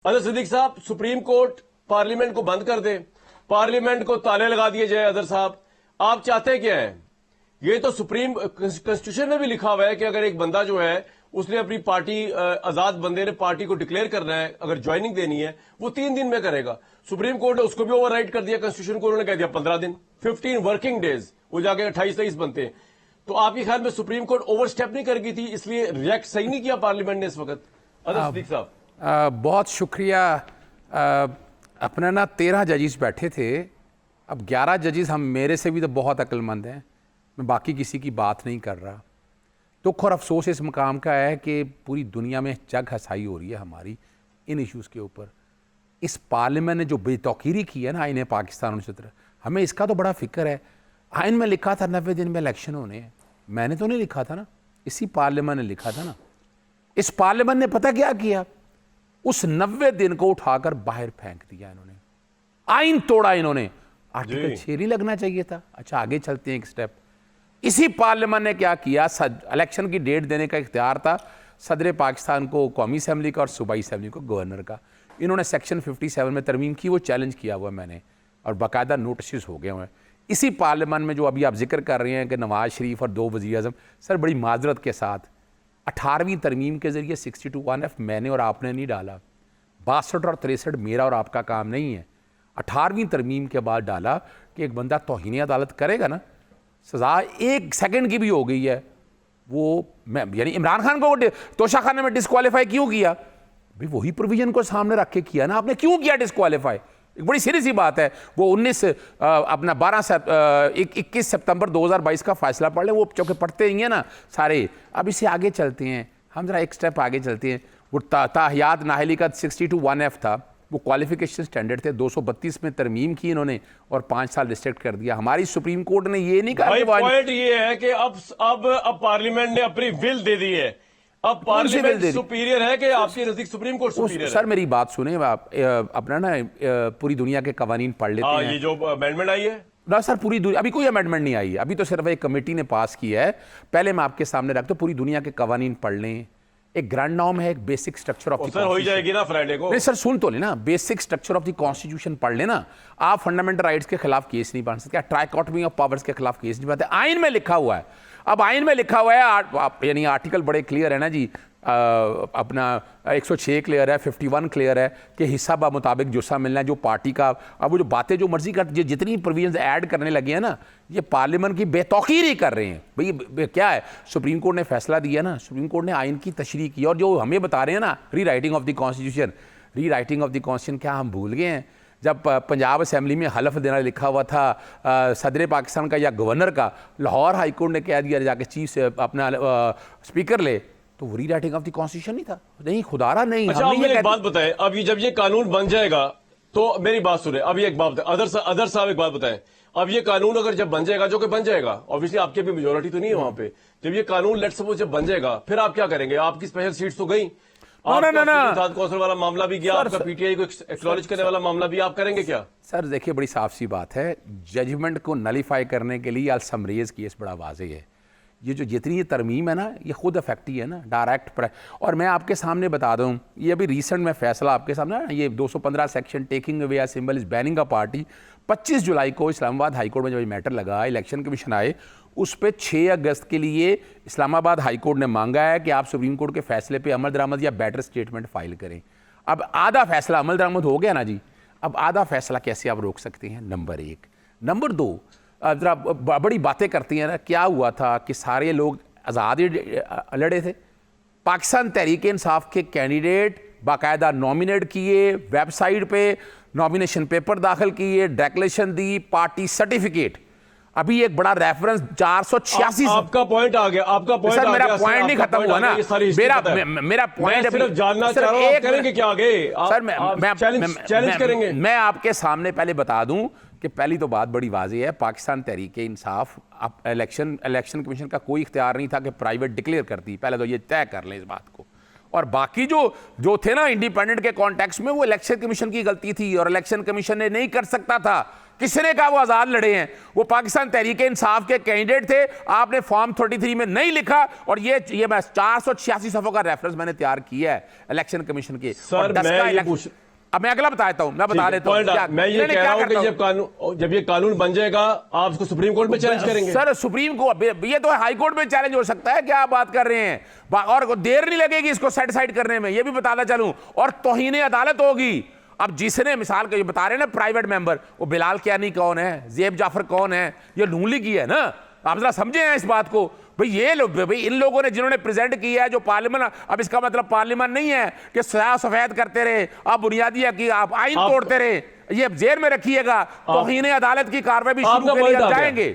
अजहर सिद्दीक साहब, supreme court parliament को बंद कर दे, पार्लियामेंट को ताले लगा दिए जाए। अजहर साहब, आप चाहते क्या है? ये तो सुप्रीम कॉन्स्टिट्यूशन में भी लिखा हुआ है कि अगर एक बंदा जो है उसने अपनी पार्टी, आजाद बंदे ने पार्टी को डिक्लेयर करना है, अगर ज्वाइनिंग देनी है वो 3 दिन में करेगा। सुप्रीम कोर्ट ने उसको भी ओवरराइड कर दिया, कॉन्स्टिट्यूशन को उन्होंने कह दिया 15 दिन, 15 वर्किंग डेज, वो जाके 28-23 बनते हैं। तो आपके ख्याल में सुप्रीम कोर्ट ओवरस्टेप नहीं कर गई थी, इसलिए रिएक्ट सही नहीं किया पार्लियामेंट ने इस वक्त? अजहर सिद्दीक साहब, बहुत शुक्रिया। अपना ना 13 जजेस बैठे थे, अब 11 जजेस हम मेरे से भी तो बहुत अक्लमंद हैं, मैं बाकी किसी की बात नहीं कर रहा। दुख और अफसोस इस मकाम का है कि पूरी दुनिया में जग हसाई हो रही है हमारी इन इश्यूज़ के ऊपर। इस पार्लियामेंट ने जो बेतौकीरी की है ना आइन पाकिस्तान 1970, हमें इसका तो बड़ा फिक्र है। आइन में लिखा था 90 दिन में इलेक्शन होने हैं, मैंने तो नहीं लिखा था ना, इसी पार्लियामेंट ने लिखा था ना। इस पार्लियामेंट ने पता क्या किया, उस 90 दिन को उठाकर बाहर फेंक दिया इन्होंने, आइन तोड़ा इन्होंने। आर्टिकल 6 नहीं लगना चाहिए था। अच्छा, आगे चलते हैं एक स्टेप। इसी पार्लियामेंट ने क्या किया, इलेक्शन की डेट देने का इख्तियार था सदर पाकिस्तान को, कौमी असम्बली का और सूबाई असम्बली को, गवर्नर का। इन्होंने सेक्शन 57 में तरमीम की, वो चैलेंज किया हुआ मैंने, और बाकायदा नोटिस हो गए हुए हैं। इसी पार्लियामेंट में जो अभी आप जिक्र कर रहे हैं कि नवाज शरीफ और 2 वज़ीर आज़म, सर बड़ी माजरत के साथ 18वीं तरमीम के ज़रिए 62(1)(f मैंने और आपने नहीं डाला, 62 और 63 मेरा और आपका काम नहीं है। 18वीं तरमीम के बाद डाला कि एक बंदा तौहीन अदालत करेगा ना, सज़ा 1 सेकंड की भी हो गई है, वो मैं यानी इमरान खान को तोशा खाने में डिस्क्वालीफाई क्यों किया? भाई वही प्रोविजन को सामने रख के किया ना आपने, क्यों किया डिस्क्वालीफाई? एक बड़ी सीरियस सी बात है। वो 21 सितंबर 2022 का फैसला पढ़ लें, वो चूँकि पढ़ते ही हैं ना सारे। अब इससे आगे चलते हैं हम, जरा एक स्टेप आगे चलते हैं। वो ताहियात नाहली का 62(1)(f था, वो क्वालिफिकेशन स्टैंडर्ड थे, 232 में तरमीम की इन्होंने और 5 साल रिस्ट्रिक्ट कर दिया। हमारी सुप्रीम कोर्ट ने ये नहीं कहा। पॉइंट ये है कि अब पार्लियामेंट ने अपनी विल दे दी है, अब पार्लियामेंट सुपीरियर है कि आपके नजदीक सुप्रीम कोर्ट सुपीरियर है? सर मेरी बात सुने आप, अपना ना पूरी दुनिया के कवानीन पढ़ लेते हैं। ये जो अमेंडमेंट आई है ना सर, पूरी दुनिया, अभी कोई अमेंडमेंट नहीं आई है, अभी तो सिर्फ एक कमेटी ने पास किया है। पहले मैं आपके सामने रखता हूं, पूरी दुनिया के कवानीन पढ़ लें। एक ग्रैंड नॉर्म है, एक basic structure of the sir हो ही जाएगी ना फ्राइडे को। नहीं सर, सुन तो लेना, basic structure of the constitution पढ़ लेना। आप फंडामेंटल राइट्स के खिलाफ केस नहीं बन सकते, ट्राइकॉटमी ऑफ पावर्स के खिलाफ केस नहीं बनते। आइन में लिखा हुआ है, अब आइन में लिखा हुआ है, यानी आर्टिकल बड़े क्लियर है ना जी, अपना 106 क्लियर है, 51 क्लियर है कि हिस्सा बा मुताबिक जुस्सा मिलना है जो पार्टी का। अब वो जो बातें जो मर्जी कर, जितनी प्रोविजंस ऐड करने लगे हैं ना, ये पार्लियामेंट की बेतौकीरी कर रहे हैं। भाई क्या है, सुप्रीम कोर्ट ने फैसला दिया ना, सुप्रीम कोर्ट ने आइन की तशरीह की, और जो हमें बता रहे हैं ना री राइटिंग ऑफ द कॉन्स्टिट्यूशन, री राइटिंग ऑफ द कॉन्स्टिट्यूशन, क्या हम भूल गए हैं? जब पंजाब असम्बली में हलफ देना लिखा हुआ था सदर पाकिस्तान का या गवर्नर का, लाहौर हाई कोर्ट ने कह दिया जाके चीफ से अपना स्पीकर ले, तो वो री राइटिंग ऑफ द कॉन्स्टिट्यूशन नहीं था। नहीं खुदारा नहीं। अच्छा, आप मुझे एक बात बताएं, अब जब ये कानून बन जाएगा तो मेरी बात सुने, अब ये एक बात बताएं, अदर साहब एक बात बताएं, अब ये कानून अगर जब बन जाएगा, जो कि बन जाएगा, ऑब्वियसली आपकी भी मेजोरिटी तो नहीं है वहां पे, जब ये कानून लेट्स सपोज जब बन जाएगा, फिर आप क्या करेंगे? आपकी स्पेशल सीट्स तो गई, कौंसिल वाला मामला भी गया, आपका पीटीआई को एक्नॉलेज करने वाला मामला भी, आप करेंगे क्या? सर देखिए, बड़ी साफ सी बात है, जजमेंट को नलीफाई करने के लिए समरेज केस बड़ा वाज़ेह है। ये जो जितनी ये तरमीम है ना, ये खुद इफेक्टिव है ना, डायरेक्ट। और मैं आपके सामने बता दूं, ये अभी रिसेंट में फैसला आपके सामने ना, ये 215 section taking away symbol is banning a party, 25 जुलाई को इस्लामाबाद हाई कोर्ट में जब मैटर लगा, इलेक्शन कमीशन आए, उस पर 6 अगस्त के लिए इस्लामाबाद हाई कोर्ट ने मांगा है कि आप सुप्रीम कोर्ट के फैसले पर अमल दरामद या बेटर स्टेटमेंट फाइल करें। अब आधा फैसला अमल दरामद हो गया ना जी, अब आधा फैसला कैसे आप रोक सकते हैं? नंबर 1। नंबर 2, जरा बड़ी बातें करती हैं ना, क्या हुआ था कि सारे लोग आज़ाद लड़े थे, पाकिस्तान तहरीक इंसाफ के कैंडिडेट बाकायदा नॉमिनेट किए, वेबसाइट पे नॉमिनेशन पेपर दाखिल किए, डेक्लेरेशन दी, पार्टी सर्टिफिकेट। अभी एक बड़ा रेफरेंस 486। आपका पॉइंट आ गया, आपका पॉइंट सर मेरा पॉइंट नहीं खत्म हुआ ना, मेरा पॉइंट सिर्फ जानना चाह रहा हूं, करेंगे क्या आगे? सर मैं करेंगे, मैं आपके सामने पहले बता दूं कि पहली तो बात बड़ी वाज़ेह है, पाकिस्तान तहरीक इंसाफ इलेक्शन कमीशन का कोई इख्तियार नहीं था कि प्राइवेट डिक्लेयर करती, पहले तो ये तय कर लें इस बात को। और बाकी जो थे ना इंडिपेंडेंट के कॉन्टेक्स्ट में, वो इलेक्शन कमीशन की गलती थी और इलेक्शन कमीशन ने नहीं कर सकता था। किसने कहा वो आजाद लड़े हैं? वो पाकिस्तान तहरीक इंसाफ के कैंडिडेट थे। आपने फॉर्म 33 में नहीं लिखा, और ये मैं 486 सफ़ों का रेफरेंस मैंने तैयार किया है इलेक्शन कमीशन के। सर अब मैं अगला बताता हूं, मैं बता देता हूं। मैं ये कह रहा हूं कि जब ये कानून बन जाएगा आप इसको सुप्रीम कोर्ट में चैलेंज करेंगे। सर सुप्रीम कोर्ट, ये तो हाई कोर्ट में चैलेंज हो सकता है, क्या आप बात कर रहे हैं? और देर नहीं लगेगी इसको सेटिसाइड करने में, ये भी बताना चलूं। और तौहीन अदालत होगी। अब जिसने मिसाल के बता रहे हैं ना प्राइवेट मेंबर, वो बिलाल कियानी कौन है, ज़ेब जाफर कौन है, ये नून लीग की है ना। आप जरा समझे हैं इस बात को भाई। ये लोग भाई, इन लोगों ने जिन्होंने प्रेजेंट किया है जो पार्लियामेंट, अब इसका मतलब पार्लियामेंट नहीं है कि सफेद करते रहे, आप बुनियादी है कि आप आइन तोड़ते रहे, ये जेल में रखिएगा। तौहीन अदालत की कार्रवाई भी शुरू के लिए जाएंगे।